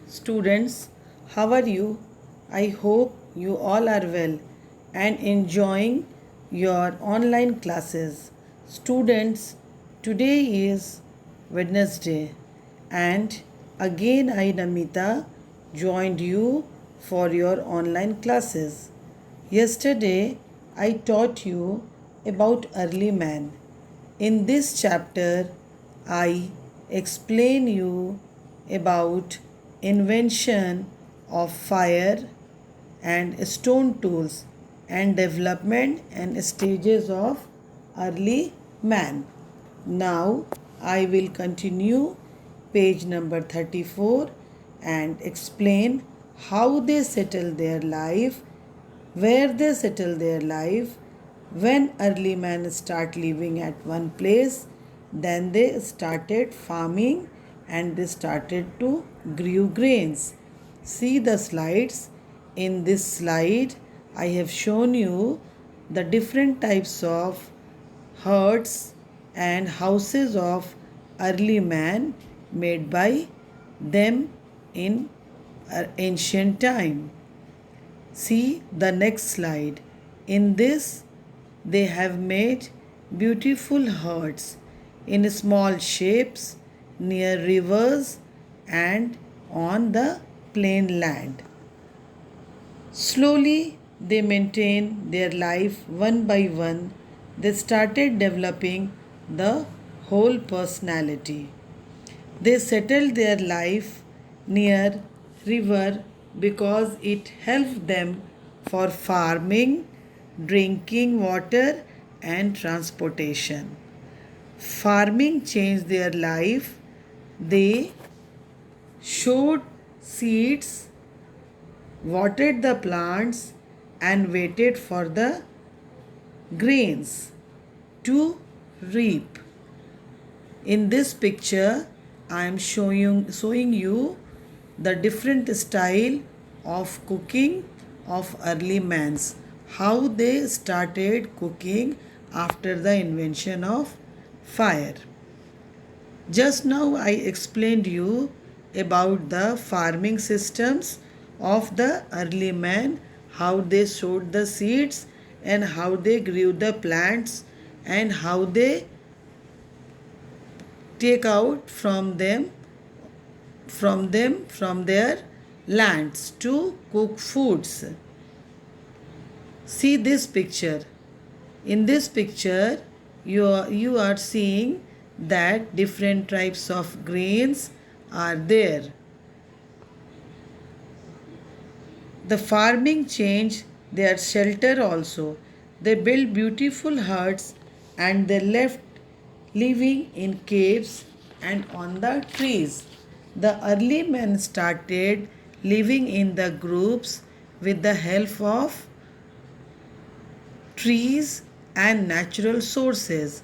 Students, how are you? I hope you all are well and enjoying your online classes. Students, today is Wednesday and again I, Namita, joined you for your online classes. Yesterday I taught you about early man. In this chapter, I explain you about invention of fire and stone tools and development and stages of early man. Now I will continue page number 34 and explain how they settle their life, where they settle their life. When early man start living at one place, then they started farming and they started to grow grains. See the slides. In this slide, I have shown you the different types of huts and houses of early man made by them in ancient time. See the next slide. In this, they have made beautiful huts in small shapes near rivers and on the plain land. Slowly, they maintain their life one by one. They started developing the whole personality. They settled their life near river because it helped them for farming, drinking water and transportation. Farming changed their life. They sowed seeds, watered the plants and waited for the grains to reap. In this picture, I am showing you the different style of cooking of early mans. How they started cooking after the invention of fire. Just now I explained you about the farming systems of the early man, how they sowed the seeds and how they grew the plants and how they take out from their lands to cook foods. See this picture. In this picture, you are seeing that different types of grains are there. The farming changed their shelter also. They built beautiful huts and they left living in caves and on the trees. The early men started living in the groups with the help of trees and natural sources.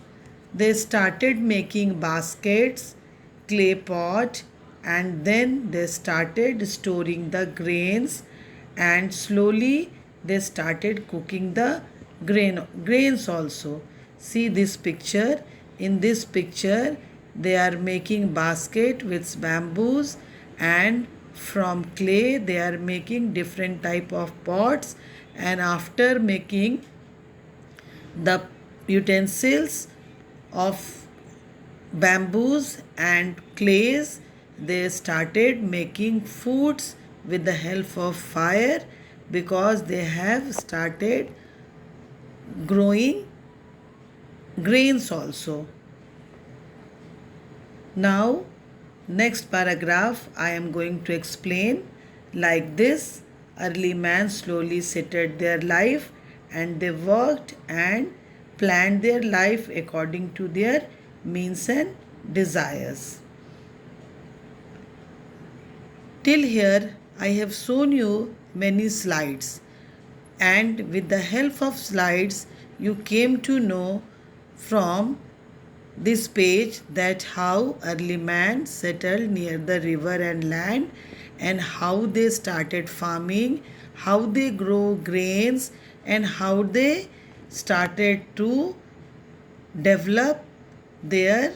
They started making baskets, clay pot, and then they started storing the grains and slowly they started cooking the grains also. See this picture. In this picture, they are making basket with bamboos and from clay they are making different type of pots, and after making the utensils of bamboos and clays, they started making foods with the help of fire because they have started growing grains also. Now, next paragraph I am going to explain like this. Early man slowly settled their life and they worked and planned their life according to their means and desires. Till here, I have shown you many slides, and with the help of slides, you came to know from this page that how early man settled near the river and land and how they started farming, how they grow grains and how they started to develop their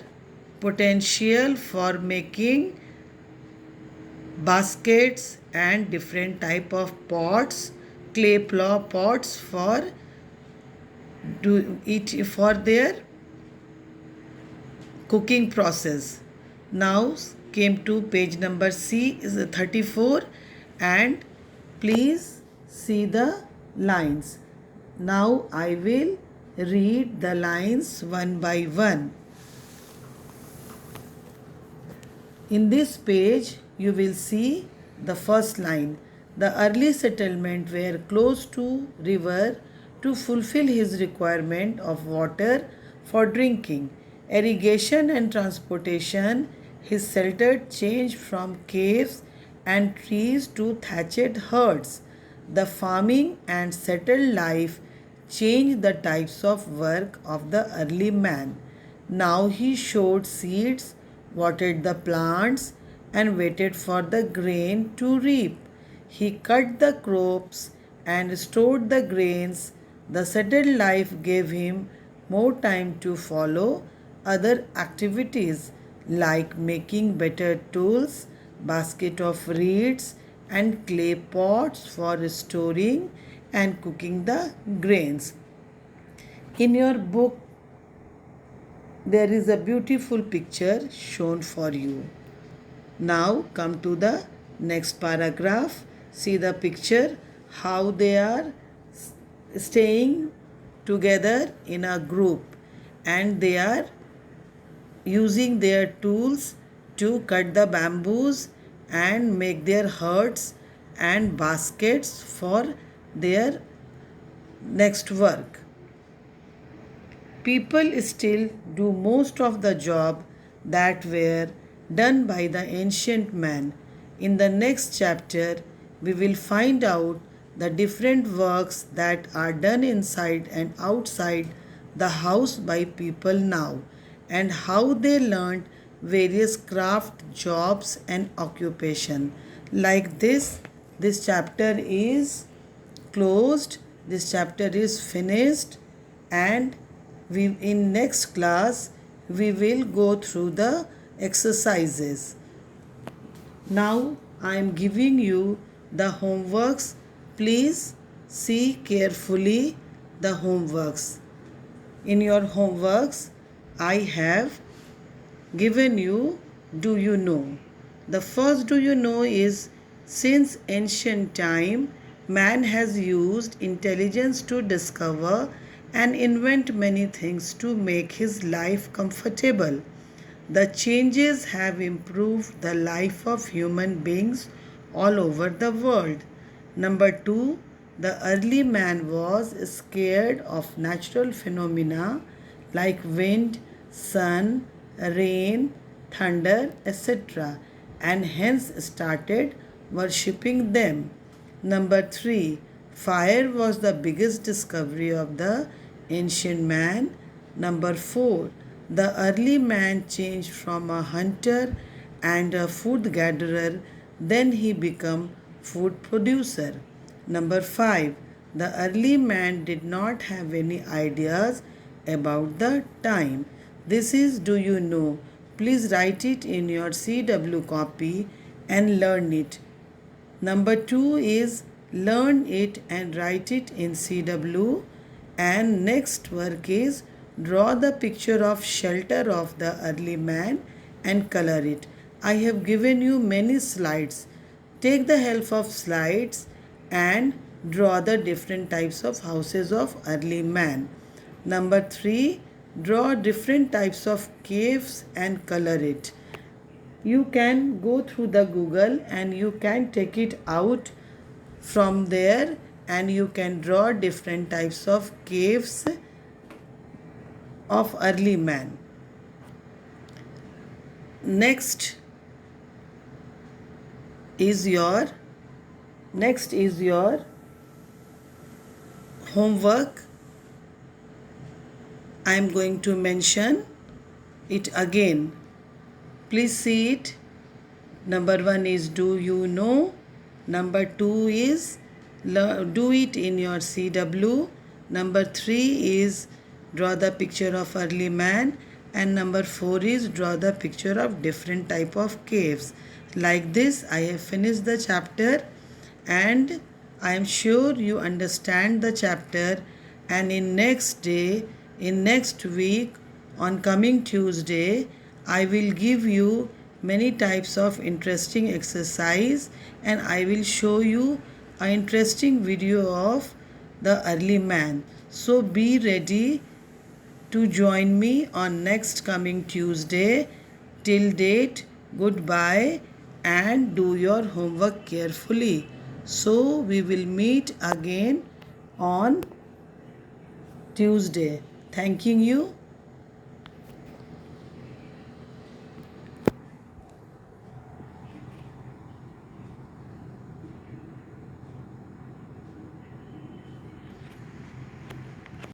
potential for making baskets and different type of pots, clay pots for their cooking process. Now came to page number C is 34, and please see the lines. Now I will read the lines one by one. In this page you will see the first line. The early settlement were close to river to fulfill his requirement of water for drinking, irrigation and transportation. His shelter changed from caves and trees to thatched huts. The farming and settled life changed the types of work of the early man. Now he sowed seeds, watered the plants, and waited for the grain to reap. He cut the crops and stored the grains. The settled life gave him more time to follow other activities like making better tools, basket of reeds, and clay pots for storing and cooking the grains. In your book, there is a beautiful picture shown for you. Now come to the next paragraph. See the picture, how they are staying together in a group and they are using their tools to cut the bamboos and make their huts and baskets for their next work. People still do most of the job that were done by the ancient man. In the next chapter, we will find out the different works that are done inside and outside the house by people now and how they learned various craft jobs and occupation. Like this chapter is closed, this chapter is finished, and we in next class we will go through the exercises. Now I am giving you the homeworks. Please see carefully the homeworks. In your homeworks I have given you do you know. The first do you know is, since ancient time man has used intelligence to discover and invent many things to make his life comfortable. The changes have improved the life of human beings all over the world. Number 2, the early man was scared of natural phenomena like wind, sun, rain, thunder, etc., and hence started worshipping them. Number 3, fire was the biggest discovery of the ancient man. Number 4, the early man changed from a hunter and a food gatherer, then he became food producer. Number 5, the early man did not have any ideas about the time. This is do you know. Please write it in your CW copy and learn it. Number 2 is learn it and write it in CW. And next work is draw the picture of shelter of the early man and color it. I have given you many slides. Take the help of slides and draw the different types of houses of early man. Number 3, draw different types of caves and color it. You can go through the Google and you can take it out from there and you can draw different types of caves of early man. Next is your homework. I am going to mention it again. Please see it. Number 1 is do you know. Number 2 is do it in your CW. Number 3 is draw the picture of early man. And number 4 is draw the picture of different type of caves. Like this, I have finished the chapter, and I am sure you understand the chapter. And in next week, on coming Tuesday, I will give you many types of interesting exercise, and I will show you an interesting video of the early man. So be ready to join me on next coming Tuesday. Till date, goodbye and do your homework carefully. So we will meet again on Tuesday. Thanking you.